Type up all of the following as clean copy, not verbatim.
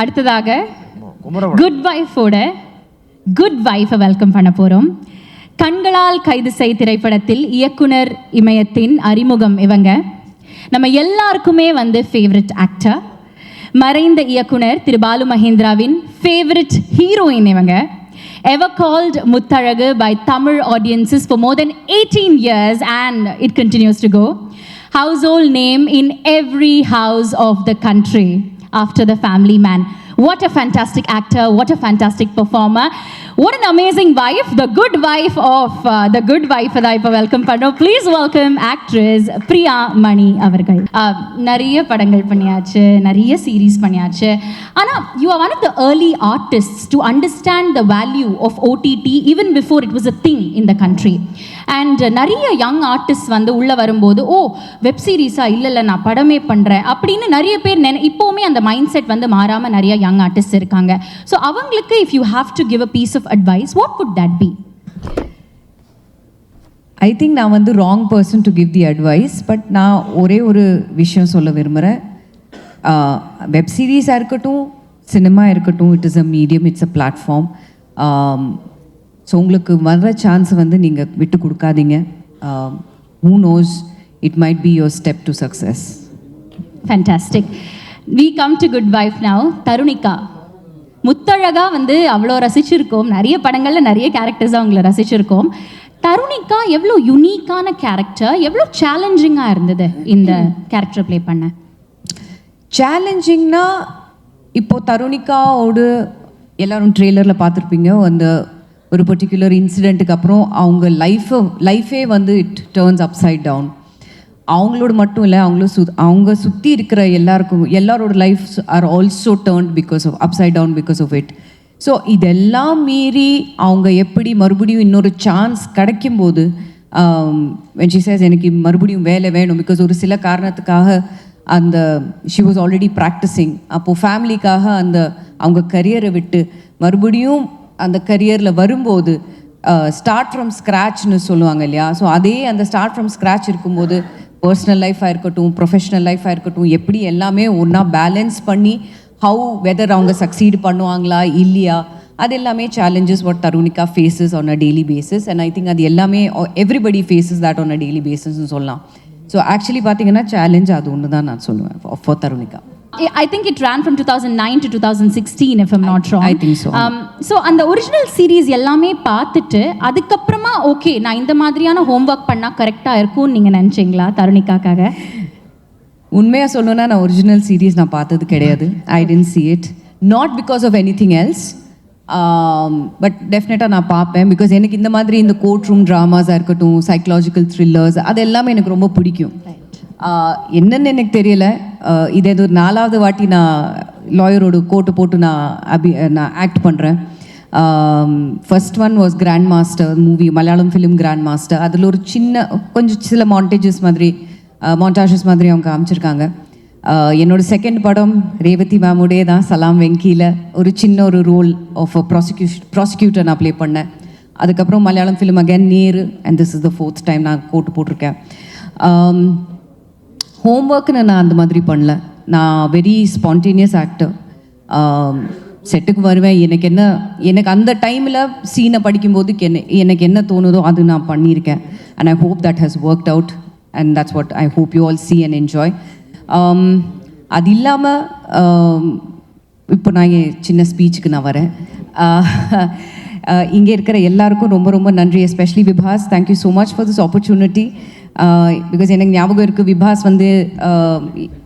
அடுத்ததாக good வைஃபோட good wifi welcome பண்ண போகிறோம். கண்களால் கைது செய் திரைப்படத்தில் இயக்குனர் இமயத்தின் அறிமுகம் இவங்க. நம்ம எல்லாருக்குமே ஃபேவரட் ஆக்டர். மறைந்த இயக்குனர் திரு பாலு மகேந்திராவின் ஃபேவரட் ஹீரோயின் இவங்க. Ever called Muttalagu by Tamil audiences for more than 18 years and it continues to go. Household name in every house of the country after the family man. What a fantastic actor, what a fantastic performer. What an amazing wife, the good wife of the good wife that I welcome panno. Please welcome actress Priya Mani avargal. நிறைய படங்கள் பண்ணியாச்சு, நிறைய series பண்ணியாச்சு. ஆனா you are one of the early artists to understand the value of OTT even before it was a thing in the country. And நிறைய young artist உள்ள வரும்போது web சீரிஸா இல்லை நான் படமே பண்ணுறேன் அப்படின்னு நிறைய பேர் இப்போவுமே அந்த மைண்ட் செட் மாறாமல் நிறைய யங் ஆர்டிஸ்ட் இருக்காங்க. ஸோ அவங்களுக்கு if you have to give a piece of advice what would that be? I think நான் wrong person to give the advice. But நான் ஒரே ஒரு விஷயம் சொல்ல விரும்புகிறேன். வெப் சீரிஸாக இருக்கட்டும், சினிமா இருக்கட்டும், it is a medium, it's a platform. So உங்களுக்கு வர்ற சான்ஸை நீங்கள் விட்டு கொடுக்காதீங்க. Who knows, it might be your step to success. Fantastic. We come to Good Wife now. Tarunika, முத்தழகா அவ்வளோ ரசிச்சிருக்கோம். நிறைய படங்களில் நிறைய கேரக்டர்ஸாக அவங்கள ரசிச்சிருக்கோம். தருணிகா எவ்வளோ யுனிக்கான கேரக்டர், எவ்வளோ சேலஞ்சிங்காக இருந்தது இந்த கேரக்டர் ப்ளே பண்ண? சேலஞ்சிங்னா இப்போது தருணிகாவோடு எல்லோரும் ட்ரெய்லரில் பார்த்துருப்பீங்க. ஒரு பர்டிகுலர் இன்சிடெண்ட்டுக்கு அப்புறம் அவங்க லைஃபே இட் டேர்ன்ஸ் அப்சைட் டவுன். அவங்களோட மட்டும் இல்லை, அவங்க சுற்றி இருக்கிற எல்லாரோட life are also turned because of upside down because of it. So இதெல்லாம் மீறி அவங்க எப்படி மறுபடியும் இன்னொரு சான்ஸ் கிடைக்கும்போது when she says எனக்கு மறுபடியும் வேலை வேணும் பிகாஸ் ஒரு சில காரணத்துக்காக she was already practicing. அப்போது ஃபேமிலிக்காக அவங்க கரியரை விட்டு மறுபடியும் அந்த கரியரில் வரும்போது ஸ்டார்ட் ஃப்ரம் ஸ்க்ராட்ச்னு சொல்லுவாங்க இல்லையா? ஸோ அதே அந்த ஸ்டார்ட் ஃப்ரம் ஸ்க்ராட்ச் இருக்கும்போது பர்சனல் லைஃபாக இருக்கட்டும், ப்ரொஃபஷ்னல் லைஃபாக இருக்கட்டும், எப்படி எல்லாமே ஒன்றா பேலன்ஸ் பண்ணி வெதர் அவங்க சக்சீட் பண்ணுவாங்களா இல்லையா, அது எல்லாமே challenges what Tarunika faces on a daily basis. And I think அது எல்லாமே everybody faces that on a daily பேசிஸ்ன்னு சொல்லலாம். ஸோ ஆக்சுவலி பார்த்தீங்கன்னா சேலஞ்ச் அது ஒன்று தான் நான் சொல்லுவேன் for Tarunika. I think it ran from 2009 to 2016 if I'm not wrong. I think so. So அந்த ஒரிஜினல் சீரீஸ் எல்லாமே பார்த்துட்டு அதுக்கப்புறமா ஓகே நான் இந்த மாதிரியான ஹோம்ஒர்க் பண்ணால் கரெக்டாக இருக்கும்னு நீங்கள் நினச்சிங்களா தருணிகாக்காக? உண்மையாக சொல்லணும்னா நான் ஒரிஜினல் சீரீஸ் நான் பார்த்தது கிடையாது. I tend see it. Not because of anything else. But டெஃபினட்டாக நான் பார்ப்பேன். பிகாஸ் எனக்கு இந்த மாதிரி இந்த கோர்ட் ரூம் ட்ராமாஸாக இருக்கட்டும், சைக்கலாஜிக்கல் த்ரில்லர்ஸ், அது எல்லாமே எனக்கு ரொம்ப பிடிக்கும். என்னன்னு எனக்கு தெரியல. இது ஒரு 4வது வாட்டி நான் லாயரோட கோட்டு போட்டு நான் ஆக்ட் பண்ணுறேன். First one was Grand Master movie, Malayalam film Grand Master. அதில் ஒரு கொஞ்சம் சில மாண்டேஜஸ் மாதிரி அவங்க காமிச்சிருக்காங்க. என்னோட செகண்ட் படம் ரேவதி மேமோடே தான், சலாம் வெங்கியில் ஒரு ஒரு ரோல் ஆஃப் ப்ராசிக்யூட்டர் நான் ப்ளே பண்ணேன். அதுக்கப்புறம் Malayalam film again Nehru, and this is the 4th time நான் கோட்டு போட்டிருக்கேன். ஹோம்ஒர்க்குன்னு நான் அந்த மாதிரி பண்ணல. நான் வெரி ஸ்பான்டேனியஸ் ஆக்டர். செட்டுக்கு வருவேன், எனக்கு அந்த டைமில் சீனை படிக்கும்போது எனக்கு என்ன தோணுதோ அது நான் பண்ணியிருக்கேன். And I hope that has worked out and that's what I hope you all see and enjoy. அது இல்லாமல் இப்போ நான் சின்ன ஸ்பீச்சுக்கு நான் வரேன். இங்கே இருக்கிற எல்லாருக்கும் ரொம்ப ரொம்ப நன்றி. Especially விபாஸ், thank you so much for this opportunity. Because எனக்கு ஞாபகம் இருக்குது, விபாஸ்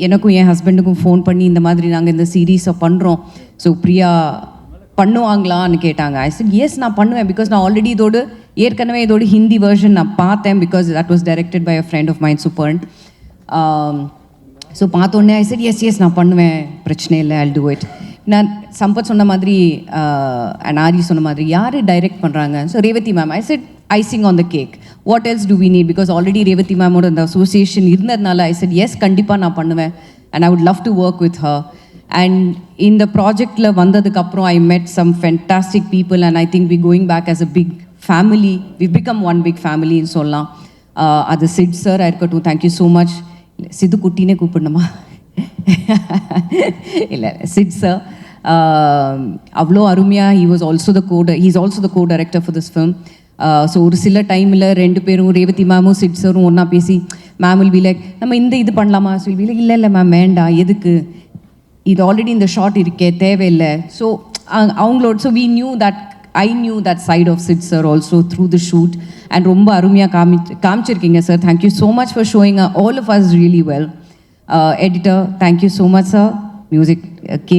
எனக்கும் என் ஹஸ்பண்டுக்கும் ஃபோன் பண்ணி இந்த மாதிரி நாங்கள் இந்த சீரீஸை பண்ணுறோம், ஸோ பிரியா பண்ணுவாங்களான்னு கேட்டாங்க. ஐ said எஸ் நான் பண்ணுவேன். பிகாஸ் நான் ஆல்ரெடி ஏற்கனவே இதோட ஹிந்தி வெர்ஷன் நான் பார்த்தேன். Because that was directed by a friend of mind, சூப்பர்ண்ட். ஸோ பார்த்தோன்னே ஐ said எஸ் நான் பண்ணுவேன், பிரச்சனை இல்லை, I'll do it. நான் சம்பத் சொன்ன மாதிரி அண்ட் ஆரி சொன்ன மாதிரி யார் டைரக்ட் பண்ணுறாங்க? So Revathi ma'am. I said icing on the cake. What else do we need? Because already Revati ma'am oda the association irundadnala I said yes kandipa na பண்ணுவேன் and I would love to work with her. And in the project la vandadukku appuram I met some fantastic people and I think we going back as a big family. We've become one big family in solla. Adu Sid sir irukattum, thank you so much. Sidhu kuttine கூப்பிடணுமா? இல்ல Sid sir, அவ்வளோ அருமையாக he's also the co-director for this film. So ஒரு சில டைமில் ரெண்டு பேரும் Revathi மேமும் chit சாரும் ஒன்றா பேசி மேம் வில் பி லைக் நம்ம இது பண்ணலாமா சொல்லி இல்லை மேம் வேண்டாம் எதுக்கு இது ஆல்ரெடி இந்த ஷார்ட் இருக்கே தேவையில்லை ஸோ அவங்களோட so I knew that side of Sid sir also through the shoot and ரொம்ப அருமையாக காமிச்சிருக்கீங்க sir. Thank you so much for showing all of us really well. Editor, thank you so much sir. Music, K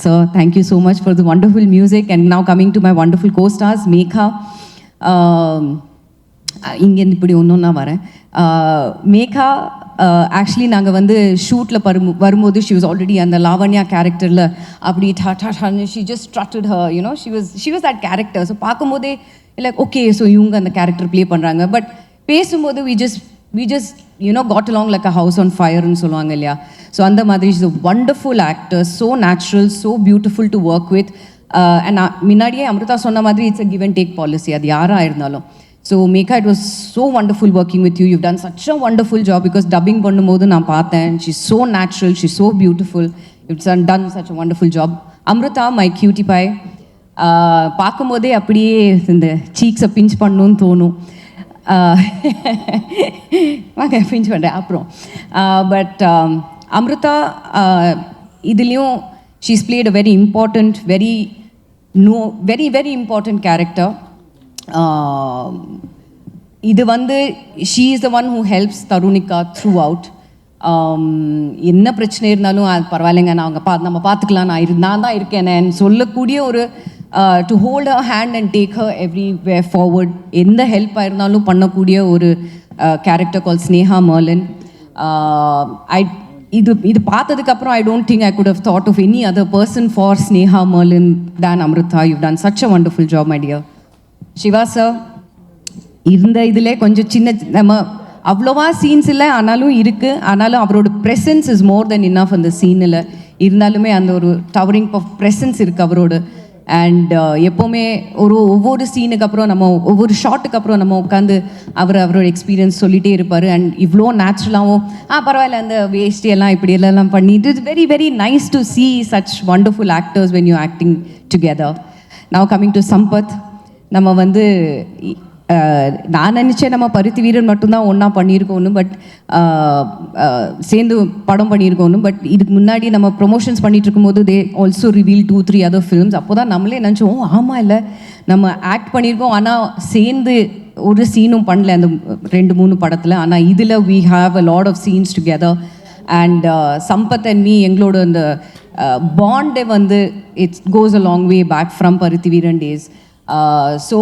sir, thank you so much for the wonderful music. And now coming to my wonderful co-stars, Megha. இங்கேருந்து இப்படி ஒன்றுன்னா வரேன். Megha actually நாங்கள் வந்து ஷூட்டில் வரும்போது she was already அந்த லாவண்யா கேரக்டரில் அப்படி she just strutted her you know she was that character. So பார்க்கும்போதே இல்லை ஓகே ஸோ இவங்க அந்த கேரக்டர் ப்ளே பண்ணுறாங்க. பட் பேசும்போது we just got along like a house on fire ன்னு சொல்லுவாங்க இல்லையா. ஸோ அந்த மாதிரி is a wonderful actor, so natural, so beautiful to work with. And முன்னாடியே அமிர்தா சொன்ன மாதிரி it's a give and take policy, அது யாராக இருந்தாலும். So Megha, it was so wonderful working with you. You've done such a wonderful job because dubbing பண்ணும்போது நான் பார்த்தேன். She's so natural, she's so beautiful. You've done such a wonderful job. Amrita, my cutie pie. பார்க்கும்போதே அப்படியே இந்த சீக்ஸை pinch பண்ணணும்னு தோணும். வாங்க pinch பண்ணுறேன் அப்புறம். பட் அம்ருதா இதுலேயும் she's played a very important, very important character. இது வந்து she is the one who helps Tarunika throughout. என்ன பிரச்சனை இருந்தாலும் அது பரவாயில்லைங்க நம்ம பார்த்துக்கலாம் நான் தான் இருக்கேன்னு சொல்லக்கூடிய ஒரு to hold her hand and take her everywhere forward. எந்த ஹெல்ப்பாக இருந்தாலும் பண்ணக்கூடிய ஒரு கேரக்டர் கால் ஸ்னேஹா மர்லின். இது பார்த்ததுக்கப்புறம் I don't think I could have thought of any other person for Sneha Merlin than Amrita. You've done such a wonderful job, my dear. Shiva sir இருந்த இதில் கொஞ்சம் சின்ன நம்ம அவ்வளோவா சீன்ஸ் இல்லை ஆனாலும் இருக்குது. ஆனாலும் அவரோட presence is more then enough அந்த சீனில். இருந்தாலுமே அந்த ஒரு டவரிங் ஆஃப் ப்ரெசன்ஸ் இருக்குது அவரோட. அண்ட் எப்போவுமே ஒவ்வொரு சீனுக்கு அப்புறம் நம்ம ஒவ்வொரு ஷாட்டுக்கு அப்புறம் நம்ம உட்காந்து அவரோட எக்ஸ்பீரியன்ஸ் சொல்லிகிட்டே இருப்பார். அண்ட் இவ்வளோ நேச்சுரலாகவும் பரவாயில்ல அந்த வேஸ்டி எல்லாம் இப்படி எல்லாம் பண்ணி it is very very nice to see such wonderful actors when you're acting together. Now coming to Sampath, நம்ம வந்து நான் நினச்சேன் நம்ம பருத்தி வீரன் மட்டும்தான் ஒன்றா பண்ணியிருக்கோன்னு. பட் சேர்ந்து படம் பண்ணியிருக்கோன்னு. பட் இதுக்கு முன்னாடி நம்ம ப்ரொமோஷன்ஸ் பண்ணிட்டு இருக்கும்போது they also reveal 2-3 other films. அப்போ தான் நம்மளே நினச்சோம் ஆமாம் இல்லை நம்ம ஆக்ட் பண்ணியிருக்கோம் ஆனால் சேர்ந்து ஒரு சீனும் பண்ணல அந்த 2-3 படத்தில். ஆனால் இதில் we have a lot of scenes together. And Sampath and me எங்களோட அந்த பாண்டே வந்து it goes a long way back from பருத்தி வீரன் days. ஸோ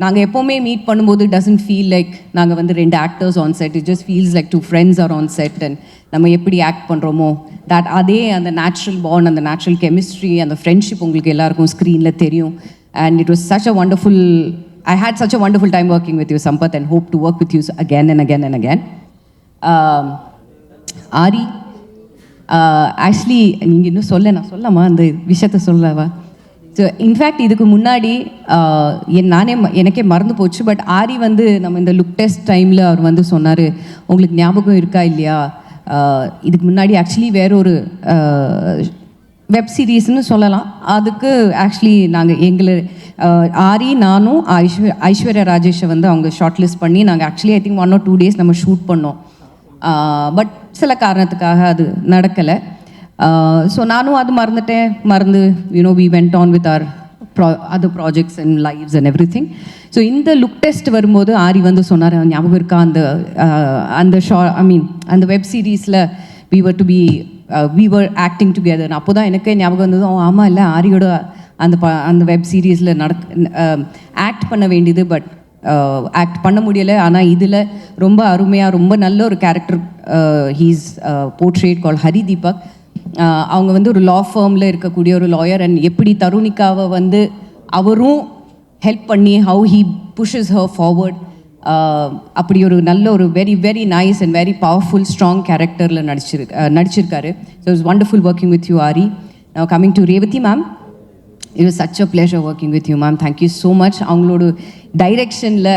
நாங்கள் எப்போவுமே மீட் பண்ணும்போது டசன்ட் ஃபீல் லைக் நாங்கள் வந்து 2 actors on set. It just feels like 2 friends are on set. And நம்ம எப்படி ஆக்ட் பண்ணுறோமோ அதே அந்த நேச்சுரல் பாண்ட், அந்த நேச்சுரல் கெமிஸ்ட்ரி, அந்த ஃப்ரெண்ட்ஷிப் உங்களுக்கு எல்லாருக்கும் ஸ்க்ரீனில் தெரியும். And it was such a wonderful I had such a wonderful time working with you, Sampath, and hope to work with you again and again and again. Ari, actually நீங்கள் இன்னும் நான் சொல்லலாமா அந்த விஷயத்த சொல்லவா? ஸோ இன்ஃபேக்ட் இதுக்கு முன்னாடி எனக்கே மறந்து போச்சு. பட் ஆரி வந்து நம்ம இந்த லுக் டெஸ்ட் டைமில் அவர் வந்து சொன்னார் உங்களுக்கு ஞாபகம் இருக்கா இல்லையா, இதுக்கு முன்னாடி ஆக்சுவலி வேற ஒரு வெப் சீரீஸ்னு சொல்லலாம். அதுக்கு ஆக்சுவலி நாங்கள் ஆரி நானும் ஐஸ்வர்யா ராஜேஷை வந்து அவங்க ஷார்ட் லிஸ்ட் பண்ணி நாங்கள் actually I think 1 or 2 days நம்ம ஷூட் பண்ணோம். பட் சில காரணத்துக்காக அது நடக்கலை. ஸோ நானும் அது மறந்து we went on with our other projects and lives and everything. So இந்த லுக் டெஸ்ட் வரும்போது ஆரி வந்து சொன்னார் ஞாபகம் இருக்கா அந்த அந்த வெப் சீரீஸில் we were acting together. அப்போ தான் எனக்கே ஞாபகம் வந்தது ஆமாம் இல்லை ஆரியோட அந்த வெப் சீரீஸில் ஆக்ட் பண்ண வேண்டியது. பட் ஆக்ட் பண்ண முடியலை. ஆனால் இதில் ரொம்ப அருமையாக ரொம்ப நல்ல ஒரு கேரக்டர் ஹீஸ் போர்ட்ரேட் கால் ஹரி தீபக். அவங்க வந்து ஒரு லா ஃபார்மில் இருக்கக்கூடிய ஒரு லாயர். அண்ட் எப்படி தருணிகாவை வந்து அவரும் ஹெல்ப் பண்ணி ஹவு ஹீ புஷஸ் ஹர் ஃபார்வர்ட், அப்படி ஒரு நல்ல ஒரு very very nice and very powerful strong கேரக்டரில் நடிச்சிருக்காரு. So it's wonderful working with you aari. Now coming to Revathi ma'am, it was such a pleasure working with you ma'am. Thank you so much. அவங்களோட டைரெக்ஷனில்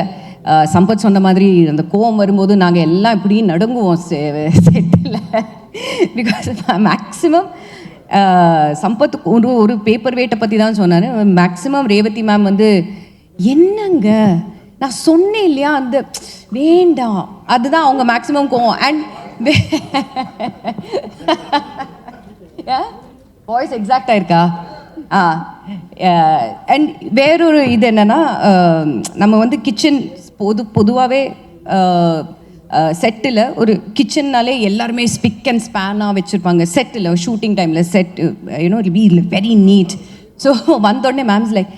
சம்பத் சொன்ன மாதிரி அந்த கோவம் வரும்போது நாங்கள் எல்லாம் இப்படி நடுங்குவோம் செட்டில். பிகாஸ் மேக்ஸிமம் சம்பத் ஒரு பேப்பர் வெயிட்டை பற்றி தான் சொன்னார். மேக்ஸிமம் ரேவதி மேம் வந்து என்னங்க நான் சொன்னேன் இல்லையா அந்த வேண்டாம், அதுதான் அவங்க மேக்ஸிமம் கோவம். அண்ட் வாய்ஸ் எக்ஸாக்டாக இருக்கா? அண்ட் வேறொரு இது என்னென்னா, நம்ம வந்து கிச்சன் பொதுவாகவே செட்டில் ஒரு கிச்சன்னாலே எல்லாருமே ஸ்பிக் அண்ட் ஸ்பேனாக வச்சுருப்பாங்க. செட்டில் ஷூட்டிங் டைமில் set it be very neat. So வந்தோடனே மேம்ஸ் லைக்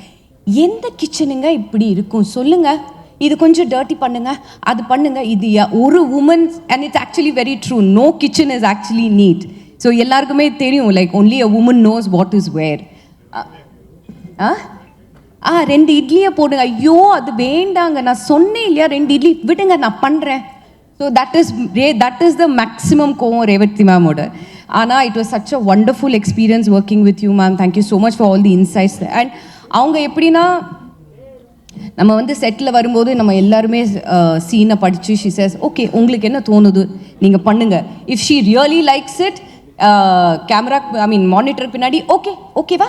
எந்த கிச்சனுங்க இப்படி இருக்கும் சொல்லுங்கள், இது கொஞ்சம் டர்ட்டி பண்ணுங்க, அது பண்ணுங்க. இது ஒரு woman and it's actually very true. No kitchen is actually neat. So எல்லாருக்குமே தெரியும் like only a woman knows what is where. 2 இட்லியை போடுங்க. ஐயோ அது வேண்டாங்க, நான் சொன்னேன் இல்லையா 2 இட்லி விடுங்க நான் பண்ணுறேன். So that is the maximum கோவம் ரேவதி மேமோட. ஆனால் it was such a wonderful experience working with you ma'am. Thank you so much for all the insights. And அவங்க எப்படின்னா நம்ம வந்து செட்டில் வரும்போது நம்ம எல்லாருமே சீனை படித்து ஷி சேஸ் ஓகே உங்களுக்கு என்ன தோணுது நீங்கள் பண்ணுங்கள். If she really likes it camera monitor பின்னாடி ஓகேவா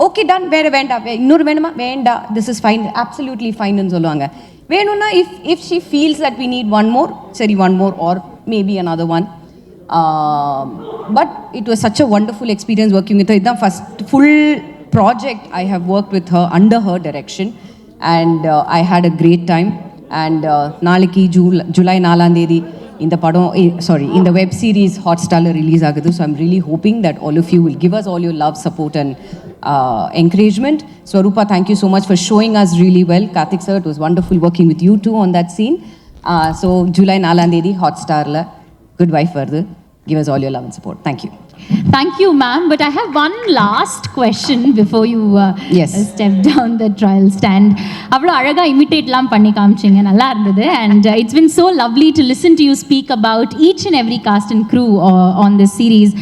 ஓகே டன், வேறு வேண்டாம், இன்னொரு வேணுமா வேண்டாம், திஸ் இஸ் ஃபைன், அப்சல்யூட்லி ஃபைன்னு சொல்லுவாங்க. வேணும்னா if she feels that we need one more, சரி one more or maybe another one. But it was such a wonderful experience working with her. It's the first full project I have worked with her under her direction, and I had a great time. And நாளைக்கு ஜூலை 4 இந்த படம் இந்த web series ஹாட்ஸ்டாரில் release ஆகுது. So I'm really hoping that all of you will give us all your love, support and encouragement. Swarupa, thank you so much for showing us really well. Karthik sir, it was wonderful working with you too on that scene. So July 4 Hotstarla, good wife vardu. Give us all your love and support. Thank you. Thank you, ma'am. But I have one last question before you Yes. step down the trial stand. அவ்வளோ அழகாக இமிட்டேட்லாம் பண்ணி காமிச்சிங்க, நல்லா இருந்தது. And it's been so lovely to listen to you speak about each and every cast and crew on this series.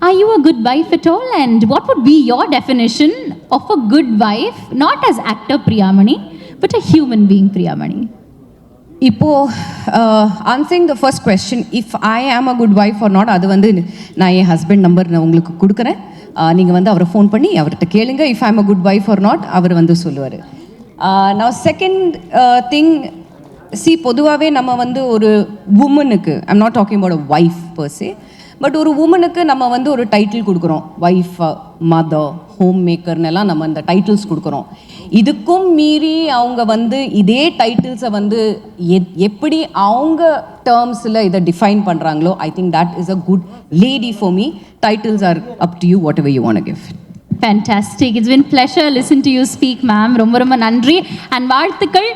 Are you a good wife at all? And what would be your definition of a good wife, not as actor Priyamani, but a human being Priyamani? Answering the first question, if I am a good wife or not, அது வந்து நான் என் husband number நான் உங்களுக்கு கொடுக்குறேன். நீங்கள் வந்து அவரை phone பண்ணி அவர்கிட்ட கேளுங்க. If I am a good wife or not, அவர் வந்து சொல்லுவார். நான் செகண்ட் திங், பொதுவாகவே நம்ம வந்து ஒரு உமனுக்கு, I'm not talking about a wife per se, but ஒரு உமனுக்கு நம்ம வந்து ஒரு டைட்டில் கொடுக்குறோம். வைஃப், மதர், ஹோம் மேக்கர்னெல்லாம் நம்ம இந்த டைட்டில்ஸ் கொடுக்குறோம். இதுக்கும் மீறி அவங்க வந்து இதே டைட்டில்ஸை வந்து எப்படி அவங்க டேர்ம்ஸில் இதை டிஃபைன் பண்ணுறாங்களோ, I think that is a good lady for me. Titles are up to you, whatever you want to give. Fantastic. It's been pleasure listen to you speak, ma'am. ரொம்ப ரொம்ப நன்றி and வாழ்த்துக்கள்.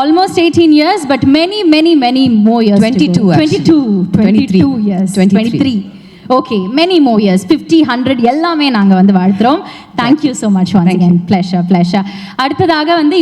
Almost 18 years, but many more years. 22 years. 23. Okay, many more years. 50, 100 எல்லாமே நாங்க வந்து வாழ்த்துறோம். Thank you so much once again. Pleasure. அடுத்ததாக வந்து